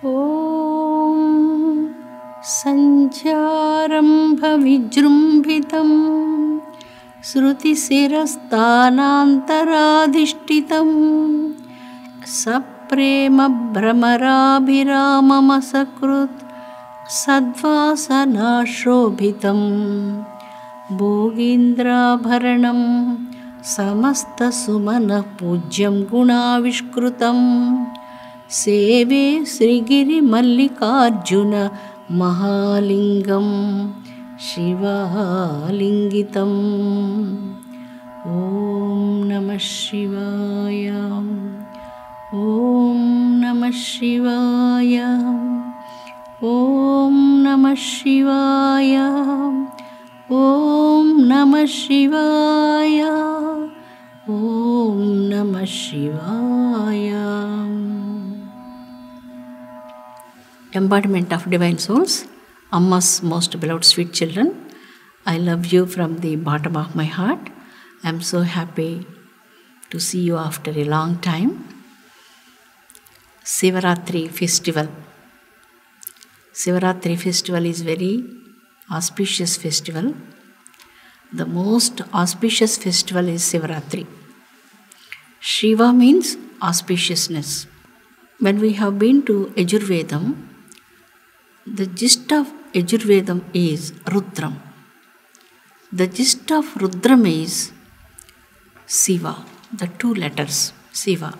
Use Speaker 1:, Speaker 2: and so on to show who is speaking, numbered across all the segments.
Speaker 1: ॐ सञ्चारम्भविजृम्भितं श्रुतिशिरस्थानान्तराधिष्ठितं सप्रेमभ्रमराभिराममसकृत् सद्वासनाशोभितं भोगीन्द्राभरणं समस्तसुमनपूज्यं गुणाविष्कृतं सेवे श्रीगिरिमल्लिकार्जुन महालिङ्गं शिवालिङ्गितम् ॐ नमः शिवाय ॐ नमः शिवाय ॐ नमः शिवाय ॐ नमः शिवाय ॐ नमः शिवाय. Embodiment of Divine Souls, Amma's most beloved sweet children, I love you from the bottom of my heart. I am so happy to see you after a long time. Shivaratri festival. Shivaratri festival is very auspicious festival. The most auspicious festival is Shivaratri. Shiva means auspiciousness. When we have been to Yajurvedam, the gist of Yajurvedam is Rudram. The gist of Rudram is Shiva, the two letters, Shiva.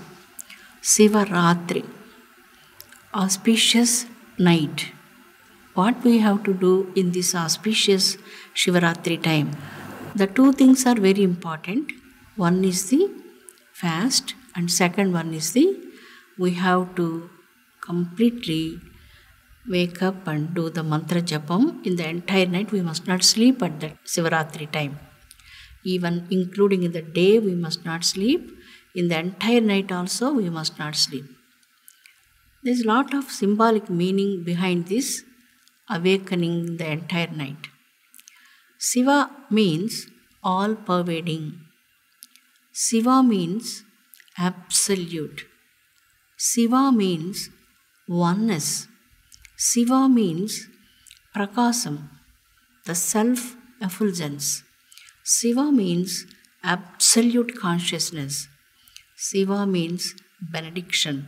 Speaker 1: Shivaratri, auspicious night. What we have to do in this auspicious Shivaratri time? The two things are very important. One is the fast and second one is we have to completely wake up and do the mantra japam in the entire night. We must not sleep at that Shivaratri time. Even including in the day we must not sleep. In the entire night also we must not sleep. There is a lot of symbolic meaning behind this awakening the entire night. Shiva means all pervading. Shiva means absolute. Shiva means oneness. Shiva means prakasam, the self-effulgence. Shiva means absolute consciousness. Shiva means benediction.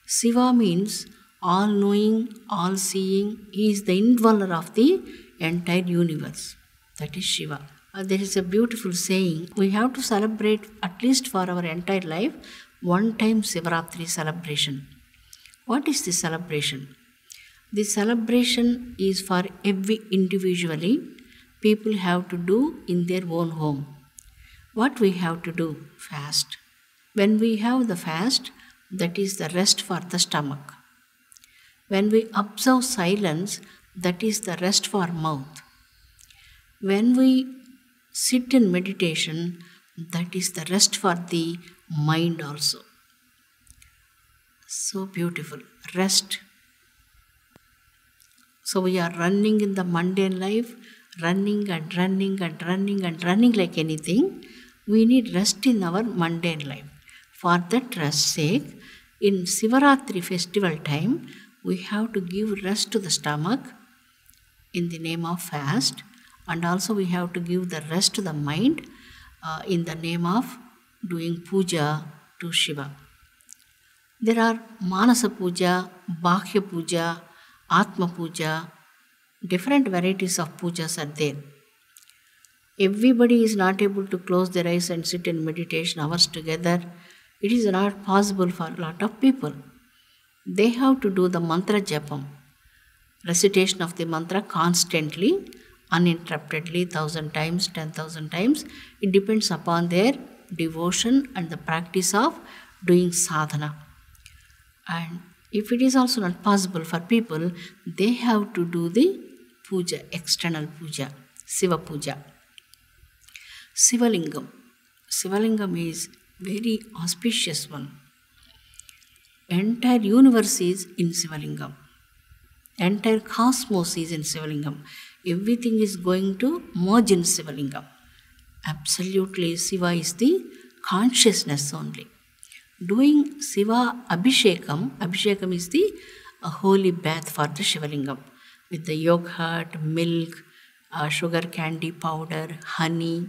Speaker 1: Shiva means all-knowing, all-seeing. He is the indweller of the entire universe. That is Shiva. There is a beautiful saying, we have to celebrate at least for our entire life one time Shivaratri celebration. What is the celebration? The celebration is for every individually. People have to do in their own home. What we have to do? Fast. When we have the fast, that is the rest for the stomach. When we observe silence, that is the rest for mouth. When we sit in meditation, that is the rest for the mind also. So beautiful. Rest. So we are running in the mundane life, running and running and running and running like anything. We need rest in our mundane life. For that rest's sake, in Shivaratri festival time, we have to give rest to the stomach in the name of fast, and also we have to give the rest to the mind in the name of doing puja to Shiva. There are Manasa Puja, Bahya Puja, Atma Puja, different varieties of pujas are there. Everybody is not able to close their eyes and sit in meditation hours together. It is not possible for a lot of people. They have to do the mantra japam, recitation of the mantra constantly, uninterruptedly, 1,000 times, 10,000 times. It depends upon their devotion and the practice of doing sadhana. And if it is also not possible for people, they have to do the puja, external puja, Shiva puja. Shivalingam. Shivalingam is very auspicious one. Entire universe is in Shivalingam. Entire cosmos is in Shivalingam. Everything is going to merge in Shivalingam. Absolutely, Shiva is the consciousness only. Doing Shiva Abhishekam, Abhishekam is the a holy bath for the Shivalingam with the yogurt, milk, sugar candy powder, honey,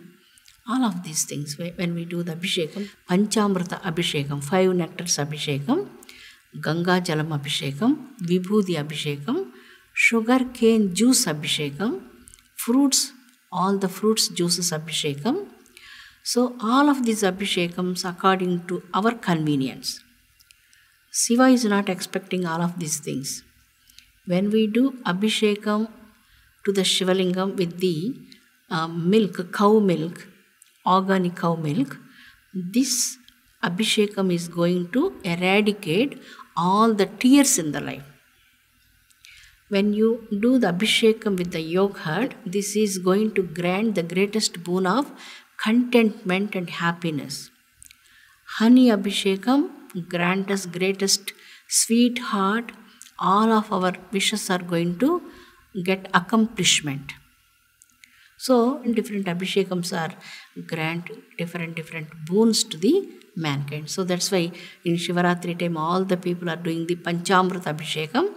Speaker 1: all of these things. When we do the Abhishekam, Panchamrita Abhishekam, 5 nectars Abhishekam, Ganga Jalam Abhishekam, Vibhuti Abhishekam, sugar cane juice Abhishekam, fruits, all the fruits juices Abhishekam. So all of these Abhishekams according to our convenience. Shiva is not expecting all of these things. When we do Abhishekam to the Shivalingam with the milk, cow milk, organic cow milk, this Abhishekam is going to eradicate all the tears in the life. When you do the Abhishekam with the yogurt, this is going to grant the greatest boon of contentment and happiness. Honey Abhishekam grant us greatest sweetheart. All of our wishes are going to get accomplishment. So different Abhishekams are grant different boons to the mankind. So that's why in Shivaratri time all the people are doing the Panchamrita Abhishekam.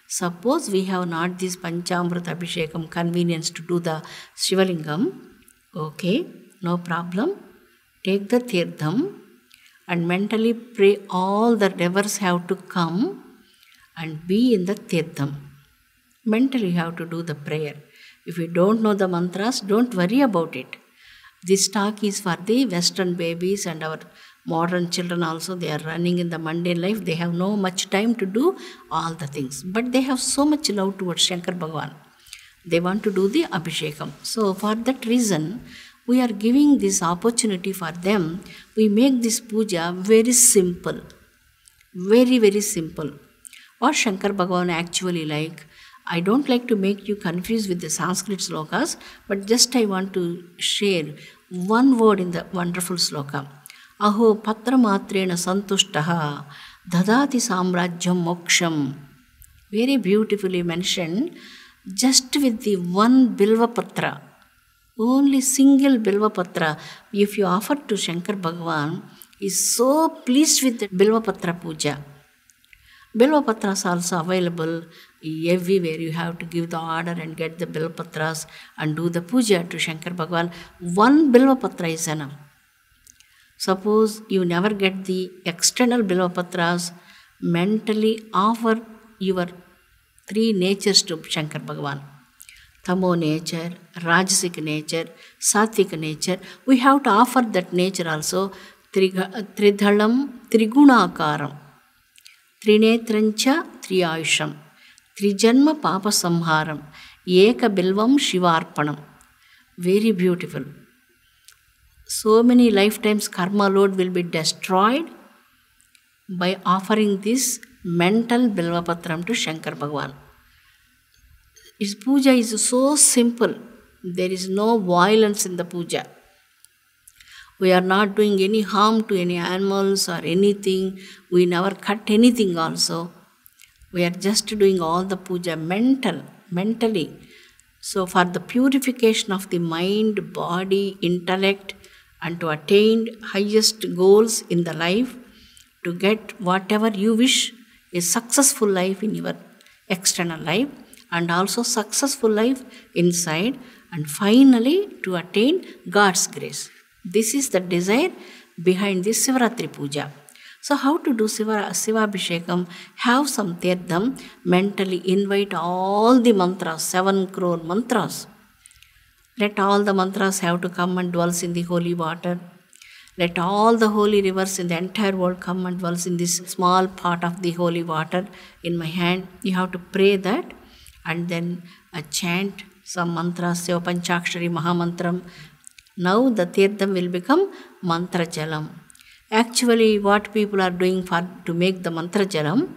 Speaker 1: Suppose we have not this Panchamrita Abhishekam convenience to do the Shivalingam, okay, no problem. Take the Tirtham and mentally pray all the rivers have to come and be in the Tirtham. Mentally you have to do the prayer. If you don't know the mantras, don't worry about it. This talk is for the Western babies and our modern children also. They are running in the mundane life. They have no much time to do all the things. But they have so much love towards Shankar Bhagavan. They want to do the Abhishekam. So for that reason, we are giving this opportunity for them. We make this puja very simple. Very, very simple. What Shankar Bhagavan actually like, I don't like to make you confused with the Sanskrit slokas, but just I want to share one word in the wonderful sloka. Aho patra matrena santushtaha dadati samrajyam moksham. Very beautifully mentioned, just with the one bilva patra, only single bilva patra, if you offer to Shankar Bhagavan, is so pleased with the bilva patra puja. Bilva patras also available everywhere. You have to give the order and get the bilva patras and do the puja to Shankar Bhagavan. One bilva patra is enough. Suppose you never get the external bilva patras, mentally offer your 3 natures to Shankar Bhagavan. Tamo nature, Rajasic nature, Satvik nature. We have to offer that nature also. Tridhalam, Trigunakaram. Trinetrancha, Triayusham, Trijanma Papa Samharam, Eka Bilvam Shivarpanam. Very beautiful. So many lifetimes karma load will be destroyed by offering this mental Bilvapatram to Shankar Bhagavan. His puja is so simple. There is no violence in the puja. We are not doing any harm to any animals or anything. We never cut anything also. We are just doing all the puja mentally. So for the purification of the mind, body, intellect, and to attain highest goals in the life, to get whatever you wish, a successful life in your external life, and also successful life inside, and finally to attain God's grace. This is the desire behind this Shivaratri puja. So how to do Shiva Abhishekam? Have some Tirtham, mentally invite all the mantras, 7 crore mantras. Let all the mantras have to come and dwells in the holy water. Let all the holy rivers in the entire world come and dwells in this small part of the holy water in my hand. You have to pray that and then chant some mantras, Seva Panchakshari Mahamantram. Now the Tirtham will become Mantra Jalam. Actually, what people are doing to make the Mantra Jalam,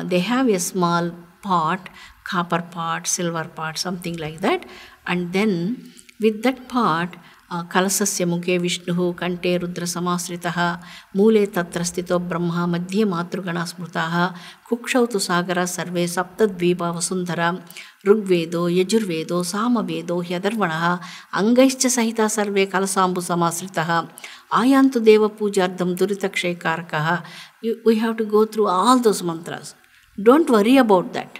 Speaker 1: they have a small pot, copper pot, silver pot, something like that. And then with that pot, Kalasasya Mukhe Vishnuhu Kante Rudra Samasritaha Mule Tatra Stito Brahma Madhye Matrugana Smrutaha Kukshautu Sagara Sarve Saptadvipa Vasundhara Rugvedo Yajurvedo Samavedo Hyadarvanaha Angaischa Sahita Sarve Kalasambu Samasritaha Ayantu Deva Pujardam Duritakshay Karakaha. We have to go through all those mantras. Don't worry about that.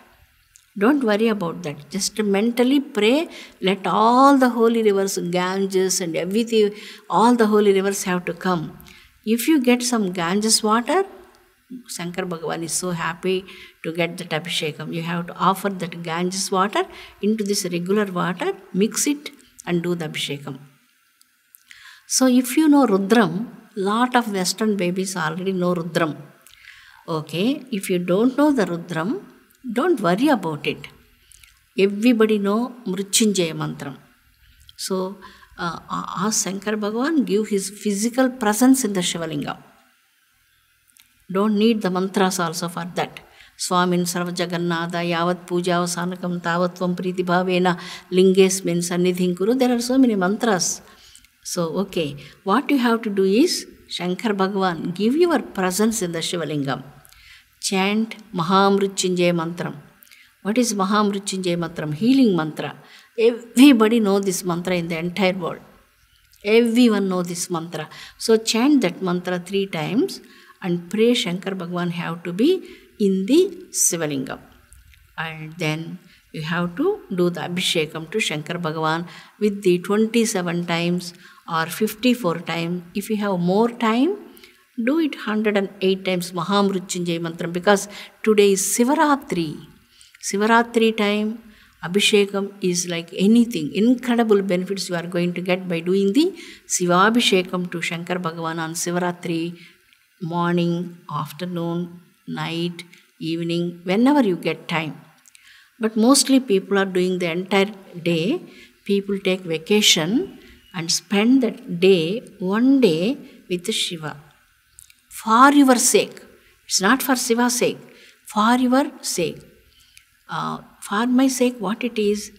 Speaker 1: Don't worry about that. Just mentally pray. Let all the holy rivers, Ganges and everything, all the holy rivers have to come. If you get some Ganges water, Shankar Bhagavan is so happy to get that Abhishekam. You have to offer that Ganges water into this regular water, mix it and do the Abhishekam. So if you know Rudram, lot of Western babies already know Rudram. Okay, if you don't know the Rudram, don't worry about it. Everybody know Mrutyunjaya mantram. So ask Shankar Bhagavan, give his physical presence in the Shivalingam. Don't need the mantras also for that. Swamin Sarva Jagannatha Yavat Puja Vasanakam Tavatvam Priti Bhavena Lingesmin Sannidhin Kuru. There are so many mantras. So, okay, what you have to do is, Shankar Bhagavan, give your presence in the Shivalingam. Chant Mahamrutyunjaya mantram. What is Mahamrutyunjaya mantram? Healing mantra. Everybody know this mantra in the entire world. Everyone know this mantra. So chant that mantra 3 times and pray Shankar Bhagavan have to be in the Shivalingam. And then you have to do the Abhishekam to Shankar Bhagavan with the 27 times or 54 times. If you have more time, do it 108 times Mahamrutyunjaya mantram, because today is Shivaratri. Shivaratri time, Abhishekam is like anything. Incredible benefits you are going to get by doing the Shivabhishekam to Shankar Bhagavan on Shivaratri, morning, afternoon, night, evening, whenever you get time. But mostly people are doing the entire day. People take vacation and spend that day, one day with Shiva. For your sake. It's not for Shiva's sake. For your sake. For my sake, what it is?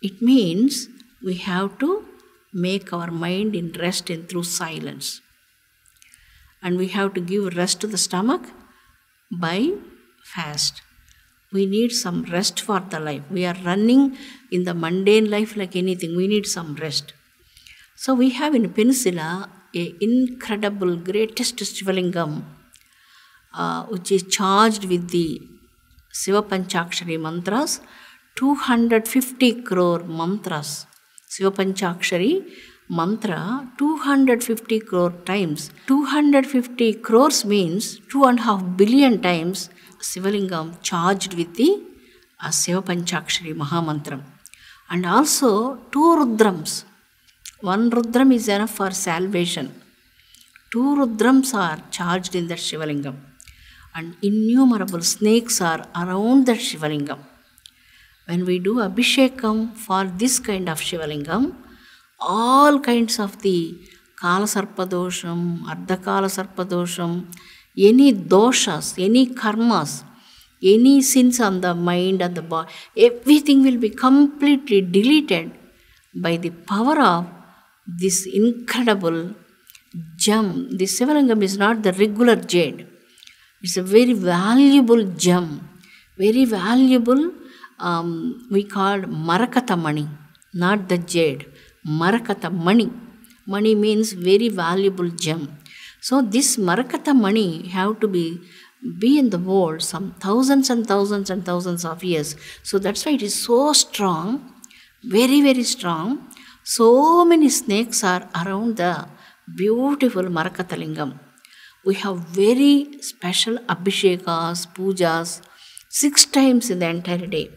Speaker 1: It means we have to make our mind in rest and through silence. And we have to give rest to the stomach by fast. We need some rest for the life. We are running in the mundane life like anything. We need some rest. So we have in Peninsula an incredible, greatest Shivalingam, which is charged with the Shiva Panchakshari mantras, 250 crore mantras. Shiva Panchakshari mantra 250 crore times. 250 crores means 2.5 billion times Shivalingam charged with the Shiva Panchakshari Mahamantram. And also 2 Rudrams. 1 Rudram is enough for salvation. 2 Rudrams are charged in that Shivalingam. And innumerable snakes are around that Shivalingam. When we do Abhishekam for this kind of Shivalingam, all kinds of the Kala Sarpadosham, Ardha Kala Sarpadosham, any doshas, any karmas, any sins on the mind and the body, everything will be completely deleted by the power of this incredible gem. This Shivalingam is not the regular jade. It's a very valuable gem. Very valuable, we call Marakata Mani, not the jade. Marakata Mani. Mani means very valuable gem. So this Marakata Mani have to be in the world some thousands and thousands and thousands of years. So that's why it is so strong, very, very strong. So many snakes are around the beautiful Marakata Lingam. We have very special Abhishekas, Pujas, 6 times in the entire day.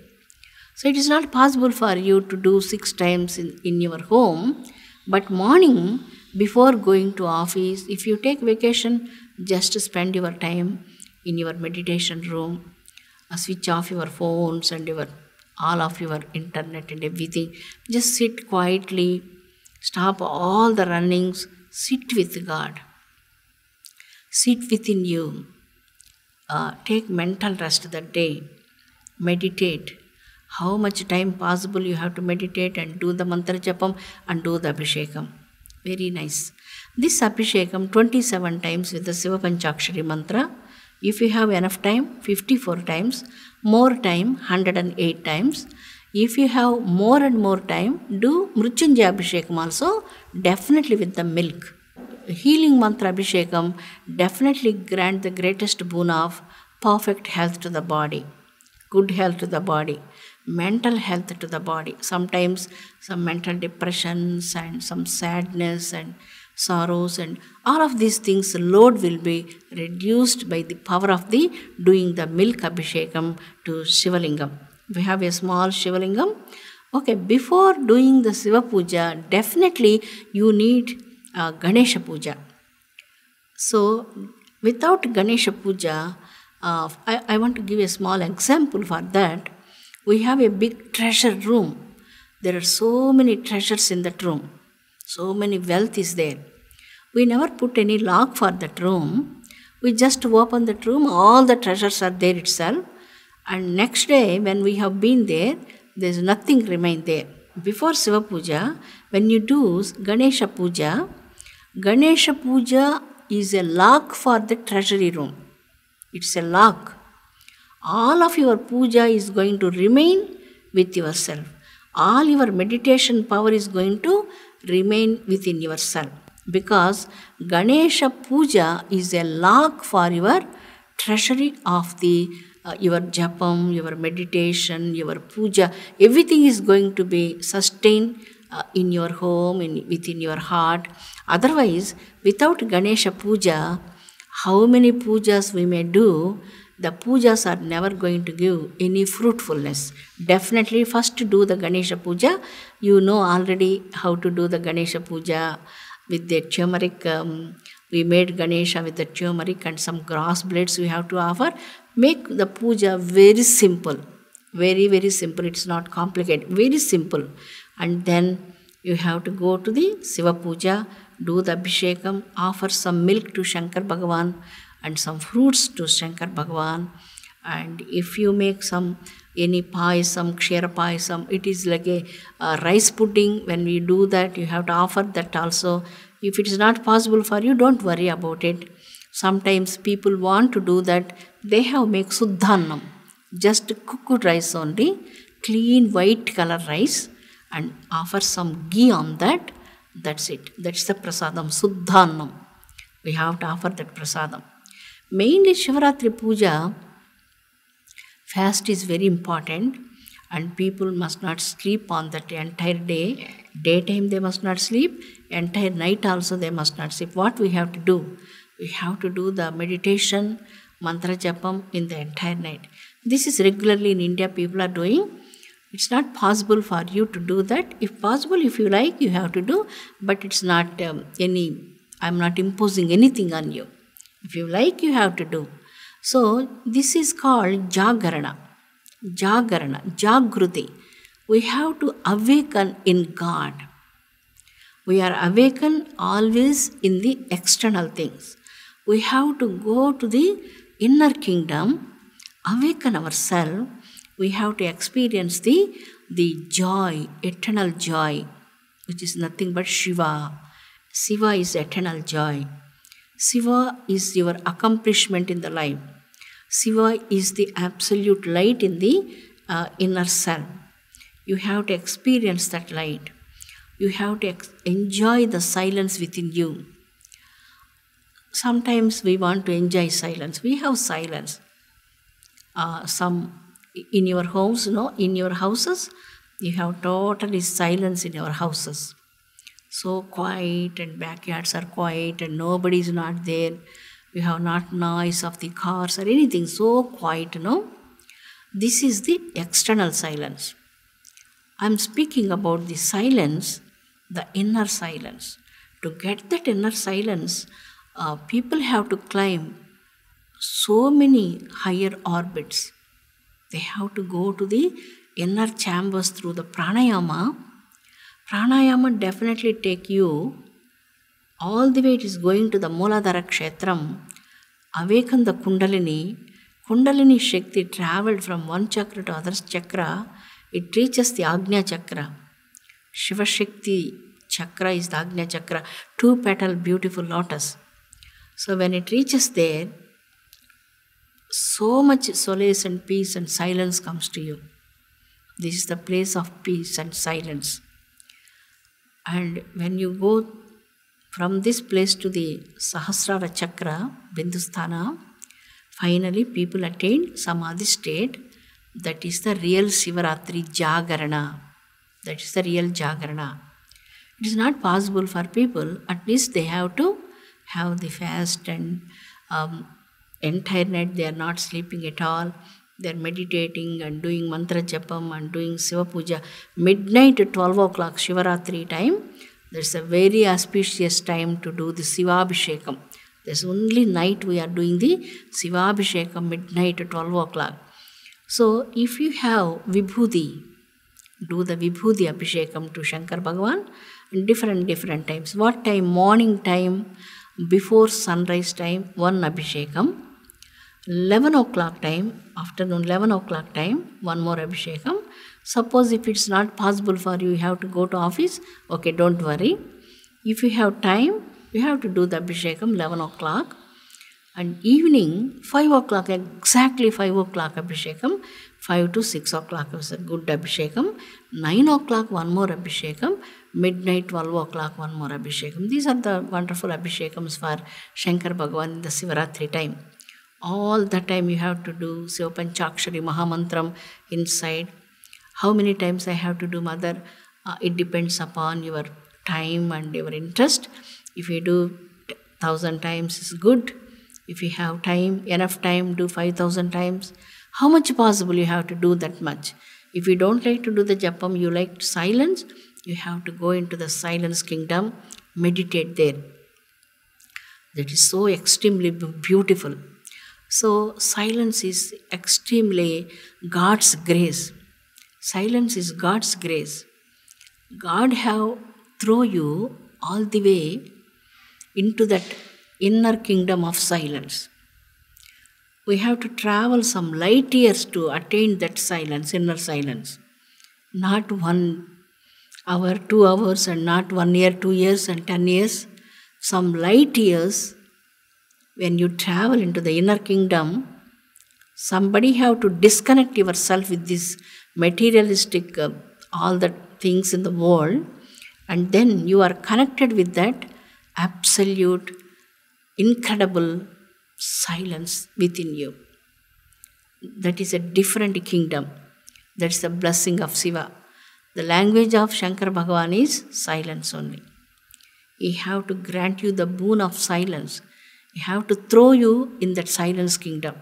Speaker 1: So it is not possible for you to do 6 times in your home, but morning before going to office, if you take vacation, just spend your time in your meditation room, switch off your phones and all of your internet and everything. Just sit quietly, stop all the runnings, sit with God. Sit within you. Take mental rest that day. Meditate. How much time possible you have to meditate and do the mantra japam and do the Abhishekam. Very nice. This Abhishekam 27 times with the Shiva Panchakshari mantra. If you have enough time, 54 times. More time, 108 times. If you have more and more time, do Mrutyunjaya Abhishekam also, definitely with the milk. Healing mantra Abhishekam definitely grant the greatest boon of perfect health to the body, good health to the body, mental health to the body. Sometimes some mental depressions and some sadness and sorrows and all of these things, load will be reduced by the power of the doing the milk abhishekam to Shivalingam. We have a small Shivalingam. Okay, before doing the Shiva Puja, definitely you need Ganesha Puja. So, without Ganesha Puja, I want to give a small example for that. We have a big treasure room. There are so many treasures in that room. So many wealth is there. We never put any lock for that room. We just open that room, all the treasures are there itself. And next day, when we have been there, there is nothing remain there. Before Shiva Puja, when you do Ganesha Puja is a lock for the treasury room. It's a lock. All of your puja is going to remain with yourself. All your meditation power is going to remain within yourself. Because Ganesha Puja is a lock for your treasury of the your japam, your meditation, your puja. Everything is going to be sustained in your home, within your heart. Otherwise, without Ganesha Puja, how many pujas we may do, the pujas are never going to give any fruitfulness. Definitely first do the Ganesha Puja. You know already how to do the Ganesha Puja with the turmeric. We made Ganesha with the turmeric and some grass blades we have to offer. Make the puja very simple. Very, very simple. It's not complicated. Very simple. And then you have to go to the Shiva Puja, do the Abhishekam, offer some milk to Shankar Bhagavan and some fruits to Shankar Bhagavan. And if you make any payasam, kshera payasam, it is like a rice pudding. When we do that, you have to offer that also. If it is not possible for you, don't worry about it. Sometimes people want to do that. They have make suddhanam, just cooked rice only, clean white color rice, and offer some ghee on that. That's it. That's the prasadam, suddhanam. We have to offer that prasadam. Mainly Shivaratri Puja, fast is very important, and people must not sleep on that entire day. Daytime they must not sleep, entire night also they must not sleep. What we have to do? We have to do the meditation, mantra japam in the entire night. This is regularly in India people are doing. It's not possible for you to do that. If possible, if you like, you have to do, but it's not I'm not imposing anything on you. If you like, you have to do. So, this is called Jagarana. Jagarana, Jagruti. We have to awaken in God. We are awakened always in the external things. We have to go to the inner kingdom, awaken ourselves. We have to experience the joy, eternal joy, which is nothing but Shiva. Shiva is eternal joy. Shiva is your accomplishment in the life. Shiva is the absolute light in the inner self. You have to experience that light. You have to enjoy the silence within you. Sometimes we want to enjoy silence. We have silence. Some in your homes, in your houses, you have totally silence in your houses. So quiet, and backyards are quiet and nobody is not there. You have not noise of the cars or anything. So quiet, This is the external silence. I'm speaking about the silence, the inner silence. To get that inner silence, people have to climb so many higher orbits. They have to go to the inner chambers through the pranayama. Pranayama definitely take you all the way. It is going to the Mooladhara Kshetram. Awaken the Kundalini. Kundalini Shakti traveled from one chakra to other chakra. It reaches the Agnya Chakra. Shiva Shakti Chakra is the Agnya Chakra. 2-petal beautiful lotus. So when it reaches there, so much solace and peace and silence comes to you. This is the place of peace and silence. And when you go from this place to the Sahasrara Chakra, Bindusthana, Finally, people attain Samadhi state. That is the real Shivaratri Jagarana. That is the real Jagarana. It is not possible for people. At least they have to have the fast and entire night they are not sleeping at all. They are meditating and doing mantra japam and doing Shiva Puja. Midnight at 12 o'clock Shivaratri time. That's a very auspicious time to do the Shiva Abhishekam. There's only night we are doing the Shiva Abhishekam midnight at 12 o'clock. So if you have Vibhuti, do the Vibhuti Abhishekam to Shankar Bhagavan in different times. What time? Morning time, before sunrise time, one Abhishekam. 11 o'clock time, afternoon 11 o'clock time, one more Abhishekam. Suppose if it's not possible for you, you have to go to office, okay, don't worry. If you have time, you have to do the Abhishekam 11 o'clock. And evening, 5 o'clock, exactly 5 o'clock Abhishekam, 5 to 6 o'clock is a good Abhishekam, 9 o'clock one more Abhishekam, midnight 12 o'clock one more Abhishekam. These are the wonderful Abhishekams for Shankar Bhagavan in the Shivaratri time. All the time you have to do Shiva Panchakshari Mahamantram inside. How many times I have to do, Mother? It depends upon your time and your interest. If you do 1,000 times, is good. If you have time, enough time, do 5,000 times. How much possible you have to do that much? If you don't like to do the japam, you like silence, you have to go into the silence kingdom, meditate there. That is so extremely beautiful. So silence is extremely God's grace. Silence is God's grace. God have thrown you all the way into that inner kingdom of silence. We have to travel some light years to attain that silence, inner silence. Not 1 hour, 2 hours, and not 1 year, 2 years, and 10 years. Some light years, when you travel into the inner kingdom, somebody have to disconnect yourself with this materialistic, all the things in the world, and then you are connected with that absolute, incredible silence within you. That is a different kingdom. That's the blessing of Shiva. The language of Shankar Bhagavan is silence only. He have to grant you the boon of silence. He have to throw you in that silence kingdom.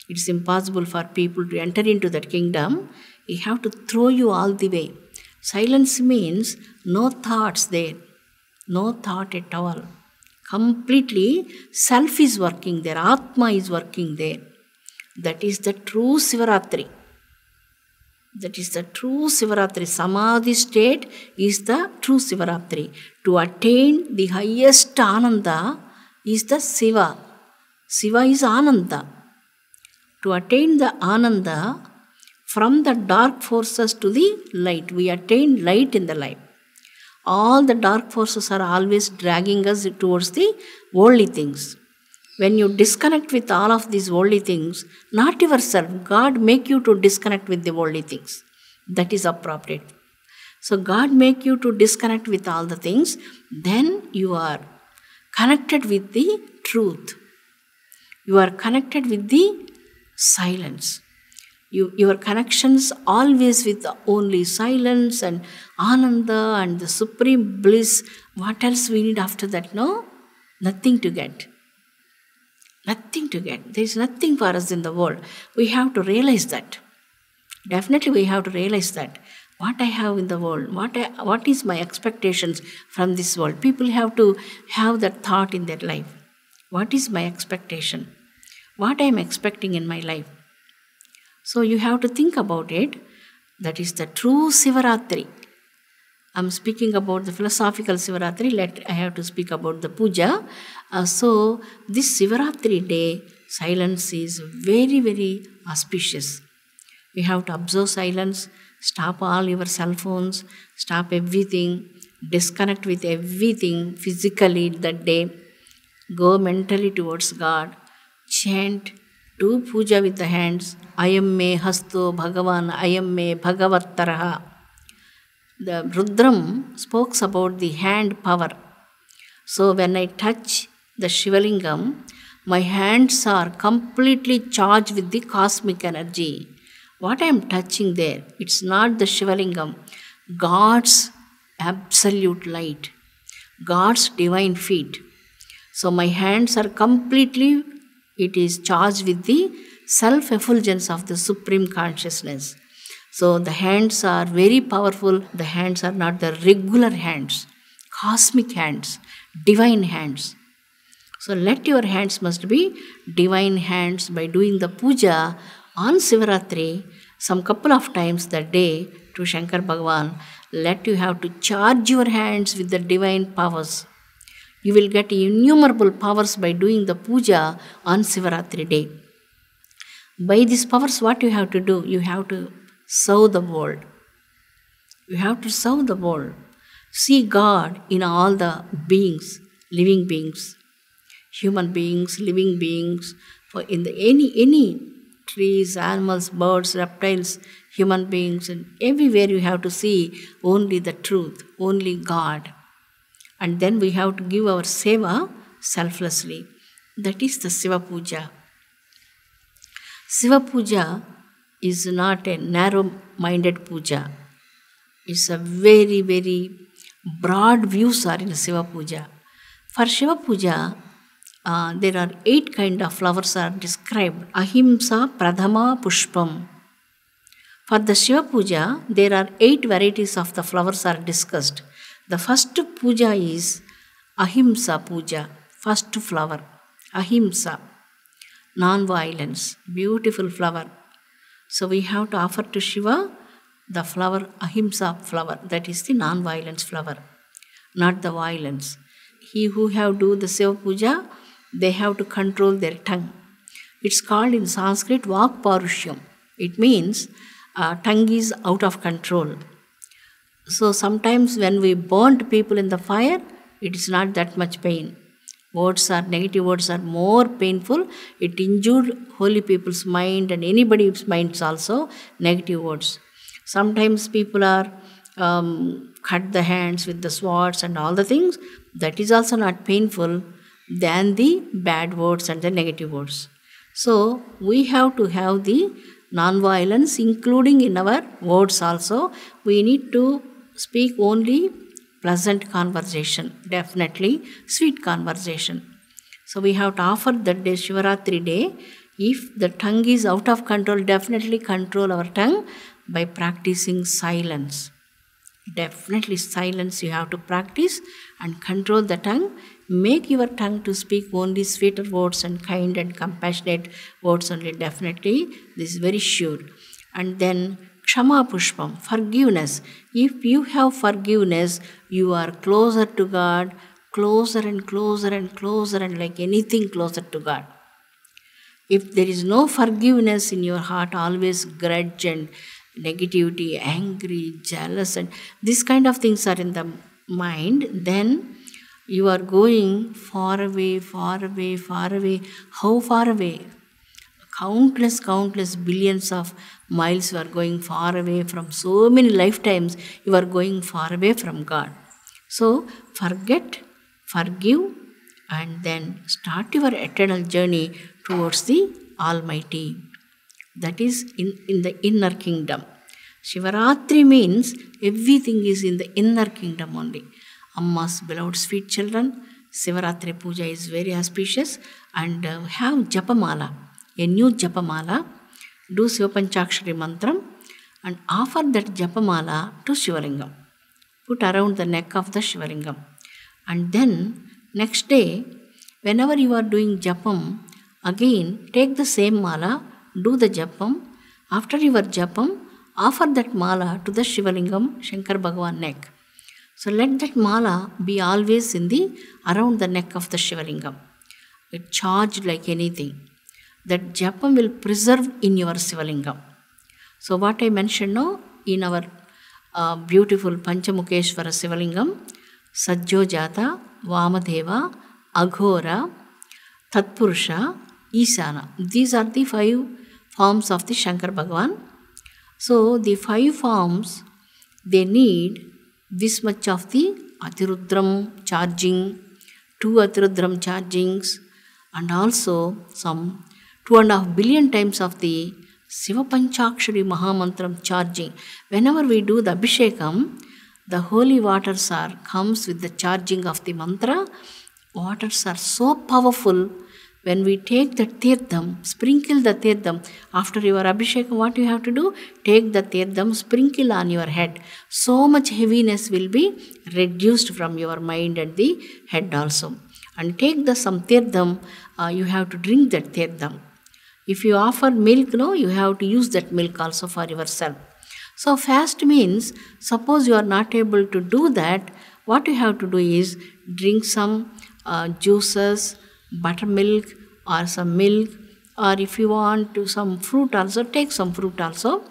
Speaker 1: It's impossible for people to enter into that kingdom. He have to throw you all the way. Silence means no thoughts there. No thought at all. Completely self is working there. Atma is working there. That is the true Shivaratri. That is the true Shivaratri. Samadhi state is the true Shivaratri. To attain the highest Ananda is the Shiva. Shiva is Ananda. To attain the Ananda, from the dark forces to the light, we attain light in the life. All the dark forces are always dragging us towards the worldly things. When you disconnect with all of these worldly things, not yourself, God make you to disconnect with the worldly things. That is appropriate. So God make you to disconnect with all the things, then you are connected with the truth. You are connected with the silence. Your connections always with the only silence and Ananda and the supreme bliss. What else we need after that? No? Nothing to get. Nothing to get. There is nothing for us in the world. We have to realize that. Definitely we have to realize that. What I have in the world, what is my expectations from this world? People have to have that thought in their life. What is my expectation? What I am expecting in my life? So you have to think about it. That is the true Shivaratri. I am speaking about the philosophical Shivaratri. I have to speak about the puja. So this Shivaratri day, silence is very, very auspicious. We have to observe silence, stop all your cell phones, stop everything, disconnect with everything physically that day, go mentally towards God, chant, do puja with the hands, Ayam me hasto Bhagavan, Ayam me Bhagavattaraha. The Rudram spoke about the hand power. So when I touch the Shivalingam, My hands are completely charged with the cosmic energy. What I am touching there, it's not the Shivalingam, God's absolute light, God's divine feet. So my hands are completely, it is charged with the self-effulgence of the Supreme Consciousness. So the hands are very powerful. The hands are not the regular hands, cosmic hands, divine hands. So let your hands must be divine hands by doing the puja on Shivaratri, some couple of times that day to Shankar Bhagavan. Let you have to charge your hands with the divine powers. You will get innumerable powers by doing the puja on Shivaratri day. By these powers, what you have to do? You have to serve the world. You have to serve the world. See God in all the beings, living beings, human beings, living beings, for in the any trees, animals, birds, reptiles, human beings, and everywhere you have to see only the truth, only God. And then we have to give our seva selflessly. That is the Shiva Puja. Shiva Puja is not a narrow-minded puja. It's a very, very broad views are in Shiva Puja. For Shiva Puja, there are 8 kind of flowers are described. Ahimsa Pradhama Pushpam. For the Shiva Puja, there are 8 varieties of the flowers are discussed. The first puja is Ahimsa Puja, first flower. Ahimsa, non-violence, beautiful flower. So we have to offer to Shiva the flower, Ahimsa flower, that is the non-violence flower, not the violence. He who have do the Shiva Puja, they have to control their tongue. It's called in Sanskrit Vak Parushyam. It means tongue is out of control. So sometimes when we burnt people in the fire, it is not that much pain. Negative words are more painful. It injured holy people's mind and anybody's minds also, negative words. Sometimes people are cut the hands with the swords and all the things. That is also not painful than the bad words and the negative words. So we have to have the non-violence, including in our words also. We need to speak only pleasant conversation, definitely sweet conversation. So we have to offer that day, Shivaratri day. If the tongue is out of control, definitely control our tongue by practicing silence. Definitely silence you have to practice and control the tongue. Make your tongue to speak only sweeter words and kind and compassionate words only, definitely. This is very sure. And then Kshama Pushpam, forgiveness. If you have forgiveness, you are closer to God, closer and closer and closer, and like anything closer to God. If there is no forgiveness in your heart, always grudge and negativity, angry, jealous, and these kind of things are in the mind, then you are going far away, far away, far away. How far away? Countless billions of miles you are going far away from. So many lifetimes you are going far away from God. So forget, forgive, and then start your eternal journey towards the Almighty. That is in the inner kingdom. Shivaratri means everything is in the inner kingdom only. Amma's beloved sweet children, Shivaratri Puja is very auspicious, and have Japamala, a new Japamala. Do Shivapanchakshari Mantram and offer that Japamala to Shivalingam. Put around the neck of the Shivalingam. And then next day, whenever you are doing Japam, again take the same mala, do the Japam. After your Japam, offer that mala to the Shivalingam, Shankar Bhagavan neck. So let that mala be always in the around the neck of the Shivalingam. It charged like anything. That Japam will preserve in your Shivalingam. So what I mentioned now in our beautiful Panchamukeshwara Shivalingam, Sajjojata, Vamadeva, Aghora, Tatpurusha, Isana. These are the 5 forms of the Shankar Bhagavan. So the 5 forms, they need this much of the Atirudram charging, 2 Atirudram chargings, and also some 2.5 billion times of the Shiva Panchakshari Mahamantram charging. Whenever we do the Abhishekam, the holy waters comes with the charging of the mantra. Waters are so powerful. When we take the tirtham, sprinkle the tirtham. After your Abhishekam, what you have to do? Take the tirtham, sprinkle on your head. So much heaviness will be reduced from your mind and the head also. And take some tirtham, you have to drink that tirtham. If you offer milk, no, you have to use that milk also for yourself. So fast means, suppose you are not able to do that, what you have to do is drink some juices, buttermilk or some milk, or if you want to some fruit also, take some fruit also,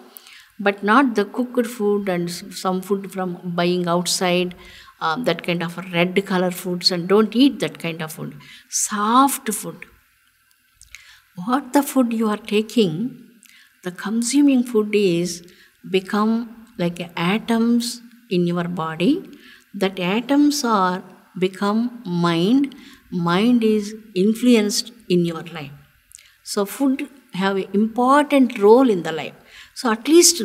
Speaker 1: but not the cooked food and some food from buying outside, that kind of red color foods, and don't eat that kind of food. Soft food. What the food you are taking, the consuming food is become like atoms in your body. That atoms are become mind. Mind is influenced in your life. So food have an important role in the life. So at least,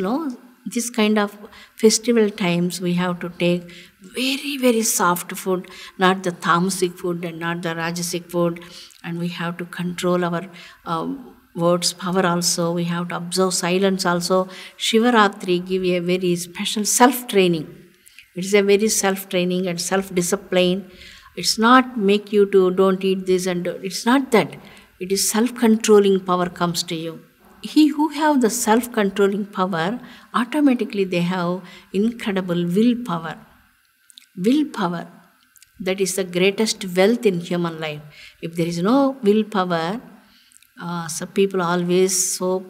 Speaker 1: this kind of festival times we have to take very, very soft food, not the tamasic food and not the rajasic food. And we have to control our words power also. We have to observe silence also. Shivaratri give a very special self-training. It's a very self-training and self-discipline. It's not make you to don't eat this and it's not that. It is self-controlling power comes to you. He who have the self-controlling power, automatically they have incredible willpower. Willpower, that is the greatest wealth in human life. If there is no willpower, some people always so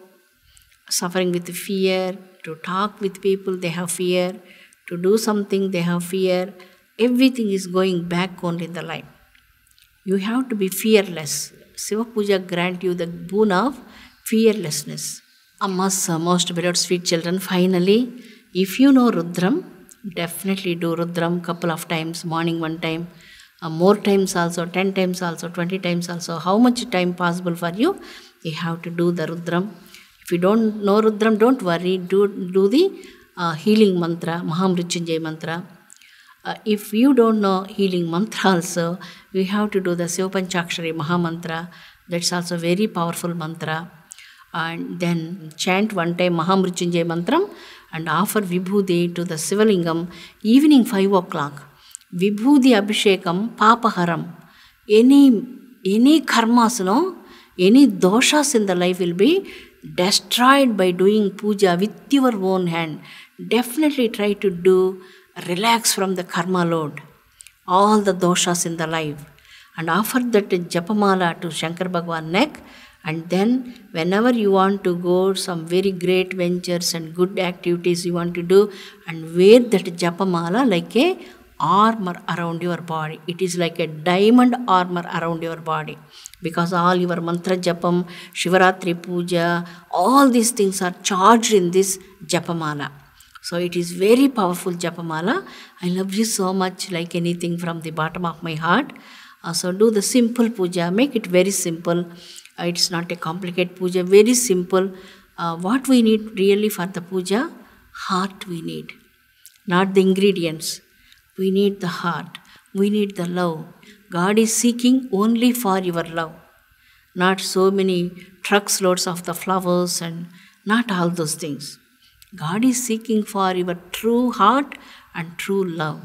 Speaker 1: suffering with fear. To talk with people, they have fear. To do something, they have fear. Everything is going back only in the life. You have to be fearless. Shiva Puja grant you the boon of fearlessness. Amma's most beloved sweet children, finally, if you know Rudram, definitely do Rudram couple of times, morning one time, more times also, 10 times also, 20 times also. How much time possible for you? You have to do the Rudram. If you don't know Rudram, don't worry, do the healing mantra, Maha Mrityunjay mantra. If you don't know healing mantra also, we have to do the Shiva Panchakshari Maha Mantra. That's also very powerful mantra. And then chant one time Maha Mrityunjay mantram and offer Vibhuti to the Sivalingam evening 5 o'clock. Vibhuti Abhishekam Papaharam. Any karmas, any doshas in the life will be destroyed by doing puja with your own hand. Definitely try to do relax from the karma load, all the doshas in the life, and offer that japamala to Shankar Bhagwan neck. And then whenever you want to go some very great ventures and good activities you want to do, and wear that japamala like a armor around your body. It is like a diamond armor around your body, because all your mantra japam, Shivaratri puja, all these things are charged in this japamala. So it is very powerful japamala. I love you so much, like anything from the bottom of my heart. So do the simple puja, make it very simple. It's not a complicated puja, very simple. What we need really for the puja? Heart we need, not the ingredients. We need the heart. We need the love. God is seeking only for your love. Not so many trucks loads of the flowers and not all those things. God is seeking for your true heart and true love.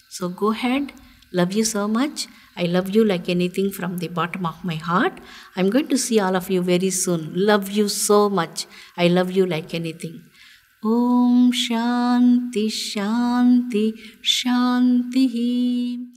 Speaker 1: So go ahead. Love you so much. I love you like anything from the bottom of my heart. I'm going to see all of you very soon. Love you so much. I love you like anything. Om Shanti Shanti Shanti.